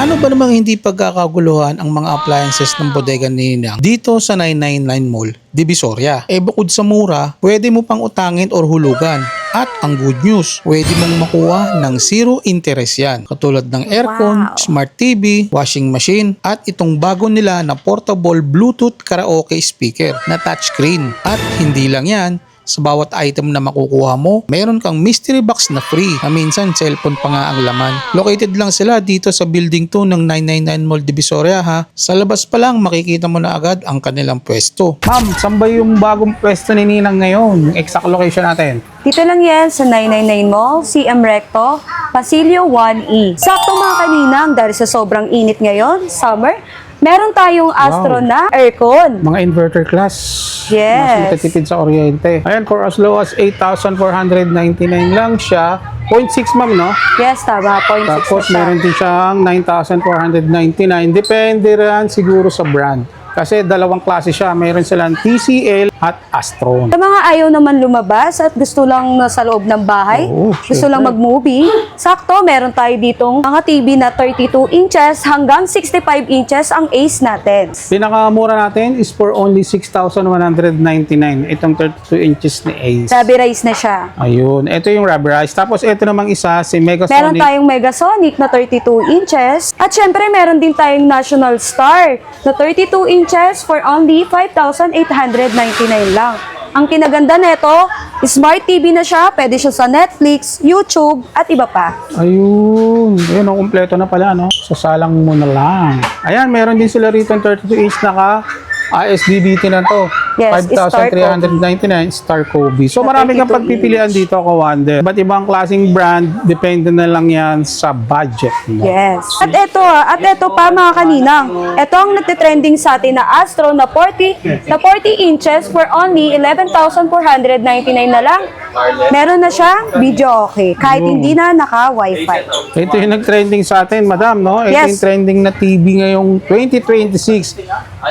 Ano ba namang hindi pagkakaguluhan ang mga appliances ng bodega ni Ninang dito sa 999 Mall, Divisoria? Bukod sa mura, pwede mo pang utangin or hulugan. At ang good news, pwede mong makuha ng zero interest yan. Katulad ng aircon, smart TV, washing machine, at itong bago nila na portable Bluetooth karaoke speaker na touchscreen. At hindi lang yan, sa bawat item na makukuha mo, meron kang mystery box na free na minsan cellphone pa nga ang laman. Located lang sila dito sa building 2 ng 999 Mall Divisoria ha. Sa labas pa lang makikita mo na agad ang kanilang pwesto. Ma'am, saan ba yung bagong pwesto ni Ninang ngayon? Yung exact location natin? Dito lang yan sa 999 Mall, CM Recto, Pasilio 1E. Sakto mga kaninang dahil sa sobrang init ngayon, summer, meron tayong Astro na aircon. Mga inverter class. Yes. Mas matitipid sa kuryente. Ayan, for as low as 8,499 lang siya. 0.6 ma'am, no? Yes, tama. 0.6 Tapos na siya. meron din siyang 9,499. Depende rin siguro sa brand. Kasi dalawang klase siya. Meron silang TCL at Astron. Sa mga ayaw naman lumabas at gusto lang nasa loob ng bahay, gusto lang mag-movie, sakto, meron tayo ditong mga TV na 32 inches hanggang 65 inches ang Ace natin. Pinakamura natin is for only 6,199. Itong 32 inches ni Ace. Sabi rise na siya. Ayun. Ito yung rubberized. Tapos ito namang isa, si Megasonic. Meron tayong Megasonic na 32 inches. At syempre, meron din tayong National Star na 32 inches for only 5,899 lang. Ang kinaganda nito, smart TV na siya. Pwede siya sa Netflix, YouTube, at iba pa. Ayun. Ayun, ang kumpleto na pala, no? Sasalang mo na lang. Ayan, meron din sila rito 32 inch naka ISDBT na to. Yes, 5,399 Star Kobe. So marami kang 32 pagpipilian dito, Kawander. Ba't ibang klaseng brand, depende na lang yan sa budget mo. Yes. At ito pa mga kaninang. Ito ang nagtitrending sa atin na Astro na 40 inches for only 11,499 na lang. Meron na siya, video okay. Kahit hindi na naka-Wi-Fi. Ito yung nag-trending sa atin, madam, no? Ito Yes. yung trending na TV ngayong 2026.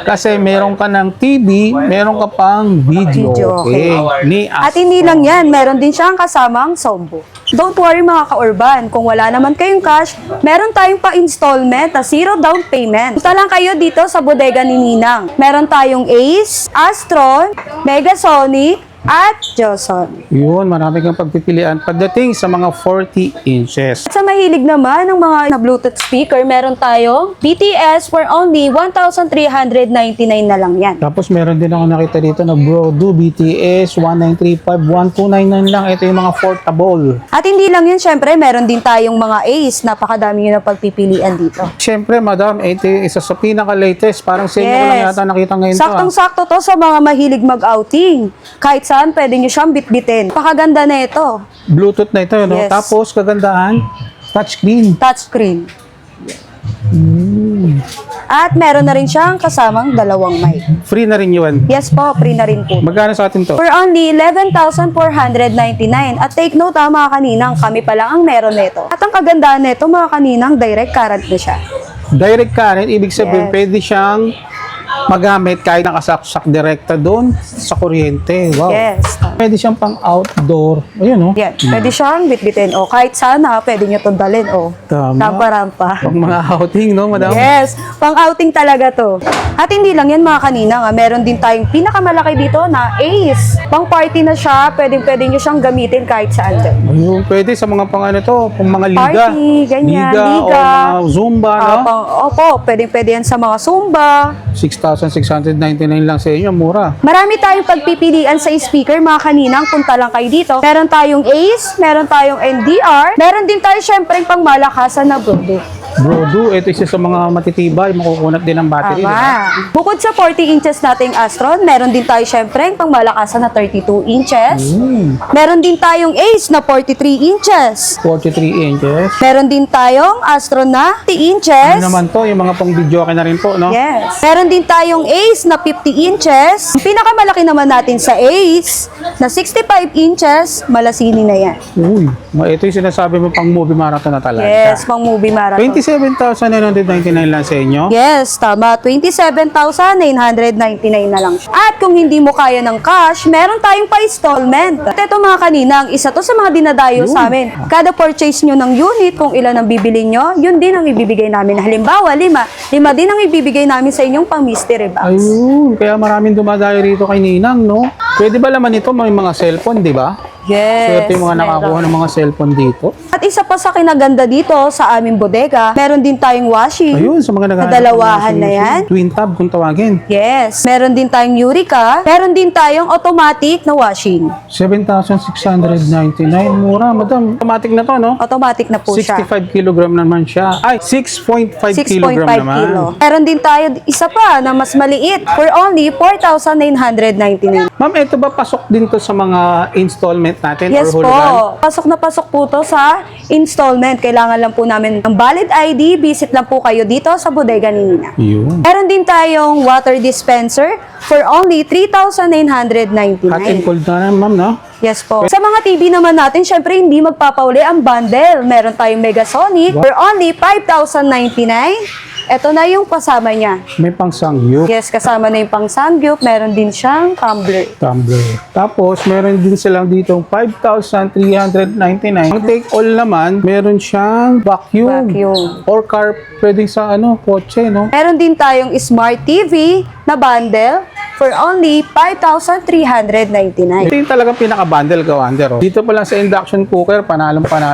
Kasi meron ka ng TV, meron ka pang video. Okay. Ni At hindi lang yan, meron din siyang kasamang soundbook. Don't worry mga ka-urban, kung wala naman kayong cash, meron tayong pa-installment na zero down payment. Punta lang kayo dito sa bodega ni Ninang. Meron tayong Ace, Astron, Megasonic, at Johnson. Yun, marami kang pagpipilian pagdating sa mga 40 inches. At sa mahilig naman ng mga na Bluetooth speaker, meron tayong BTS for only 1,399 na lang yan. Tapos meron din ako nakita dito na Brodo BTS 1935 1299 lang. Ito yung mga portable. At hindi lang yun, syempre, meron din tayong mga Ace. Napakadami nyo na pagpipilian dito. Siyempre, madam, ito yung isa sa pinaka-latest. Parang sa inyo ko lang yata nakita ngayon to. Saktong-sakto to sa mga mahilig mag-outing. Kahit saan, pwede nyo siyang bitbitin. Pakaganda na ito. Bluetooth na ito, no? Yes. Tapos, kagandahan, touchscreen. Touchscreen. At meron na rin siyang kasamang dalawang mic. Free na rin yun. Yes po, free na rin po. Magkano sa atin to? For only 11,499. At take note mga kaninang, kami pa lang ang meron nito. At ang kagandahan nito mga kaninang, direct current na siya. Direct current, ibig sabihin, Yes. pwede siyang magamit kahit nakasaksak direkta doon sa kuryente. Wow. Yes. Pwede siyang pang outdoor. Ayun, no? Yan, pwede siyang bitbitin. O kahit sana, pwede nyo itong dalhin. O, Tama. rampa-rampa. Pang mga outing, no, madam? Yes, pang outing talaga to. At hindi lang yan mga kanina, meron din tayong pinakamalaki dito na Ace. Pang party na siya, pwede nyo siyang gamitin kahit saan dyan. Ayun, pwede sa mga pang ano to, pang mga liga. Party, ganyan, liga. O liga. mga Zumba, no? Opo, pwede yan sa mga Zumba. 6,699 lang sa inyo, mura. Marami tayong pagpipilian sa speaker mga kaninang, punta lang kayo dito. Meron tayong Ace, meron tayong NDR, meron din tayo syempre pang malakasan na Brodo. Brodo, ito isa sa mga matitibay, makukunat din ang battery, di ba? Tama. Bukod sa 40 inches nating Astron, meron din tayo syempre pang malakasan na 32 inches. Meron din tayong Ace na 43 inches. 43 inches. Meron din tayong Astron na 50 inches. Ano naman to, yung mga pang video na rin po, no? Yes. Meron din tayong Ace na 50 inches. Ang pinakamalaki naman natin sa Ace na 65 inches, malasini na yan. Uy, ito yung sinasabi mo pang movie marathon na talaga. Yes, pang movie marathon. 26 27,999 lang sa inyo? Yes, tama. 27,999 na lang siya. At kung hindi mo kaya ng cash, meron tayong pa-installment. At ito mga kanina, isa to sa mga dinadayo sa amin. Kada purchase nyo ng unit, kung ilan ang bibili nyo, yun din ang ibibigay namin. Halimbawa, 5 din ang ibibigay namin sa inyong pang-mystery box. Ayun, kaya maraming dumadayo rito kay Ninang, no? Pwede ba laman ito may mga cellphone, di ba? Yes. Swerte yung mga nakakuha ng mga cellphone dito. At isa pa sa kinaganda dito sa aming bodega, meron din tayong washing. Ayun, sa mga naghahanap ng Dalawahan washing na yan. machine. Twin tab kung tawagin. Yes. Meron din tayong Eureka. Meron din tayong automatic na washing. 7,699. Mura, madam. Automatic na to, no? Automatic na po siya. 65 kilogram naman siya. Ay, 6.5 kilogram 6.5 naman. kilo. Meron din tayo isa pa na mas maliit for only 4,999. Ma'am, ito ba pasok din to sa mga installment natin Yes or po. hulugan? Pasok po to sa installment. Kailangan lang po namin ng valid ID. Visit lang po kayo dito sa bodega ni Nina. Yun. Meron din tayong water dispenser for only Hot and 3,999. cold na ma'am, no? Yes po. Sa mga TV naman natin, syempre hindi magpapauli ang bundle. Meron tayong Megasonic for only 5,099. Ito na yung kasama niya. May pang sangyup. Yes, kasama na yung pang sangyup. Meron din siyang tumbler. Tumbler. Tapos, meron din silang dito 5,399. Ang take all naman, meron siyang vacuum. Vacuum. Or car, pwedeng sa kotse, no? Meron din tayong Smart TV na bundle for only 5,399. Ito yung talagang pinaka-bundle ka, Wander. Oh. Dito pa lang sa induction cooker, panalo ka na.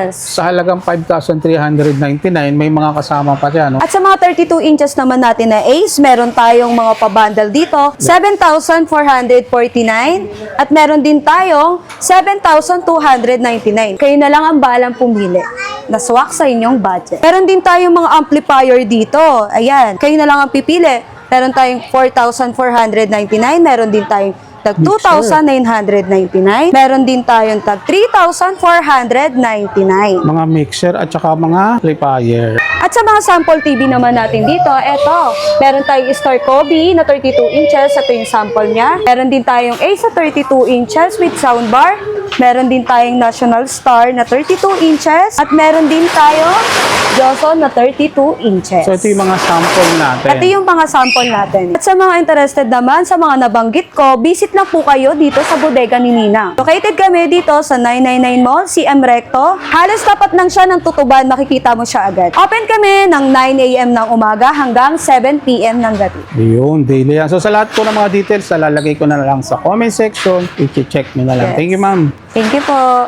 Yes. Sa halagang 5,399, may mga kasama pa siya, no? At sa mga 32 inches naman natin na Ace, meron tayong mga pa-bundle dito, 7,449. At meron din tayong 7,299. Kayo na lang ang balang pumili. Naswak sa inyong budget. Meron din tayong mga amplifier dito. Ayan, kayo na lang ang pipili. Meron tayong 4,499. Meron din tayong tag 2,999. Meron din tayong tag 3,499. Mga mixer at saka mga amplifier. At sa mga sample TV naman natin dito, eto, meron tayong Star Kobe na 32 inches. Ito yung sample niya. Meron din tayong Ace sa 32 inches with soundbar. Meron din tayong National Star na 32 inches. At meron din tayong Johnson na 32 inches. So, ito yung mga sample natin. Ito yung mga sample natin. At sa mga interested naman sa mga nabanggit ko, visit lang po kayo dito sa bodega ni Nina. Located kami dito sa 999 Mall, CM Recto. Halos tapat lang siya ng Tutuban, makikita mo siya agad. Open kami ng 9 a.m. ng umaga hanggang 7 p.m. ng gabi. Yun, daily yan. So, sa lahat po ng mga details, lalagay ko na lang sa comment section. I-check nyo na lang. Yes. Thank you, ma'am. Thank you po.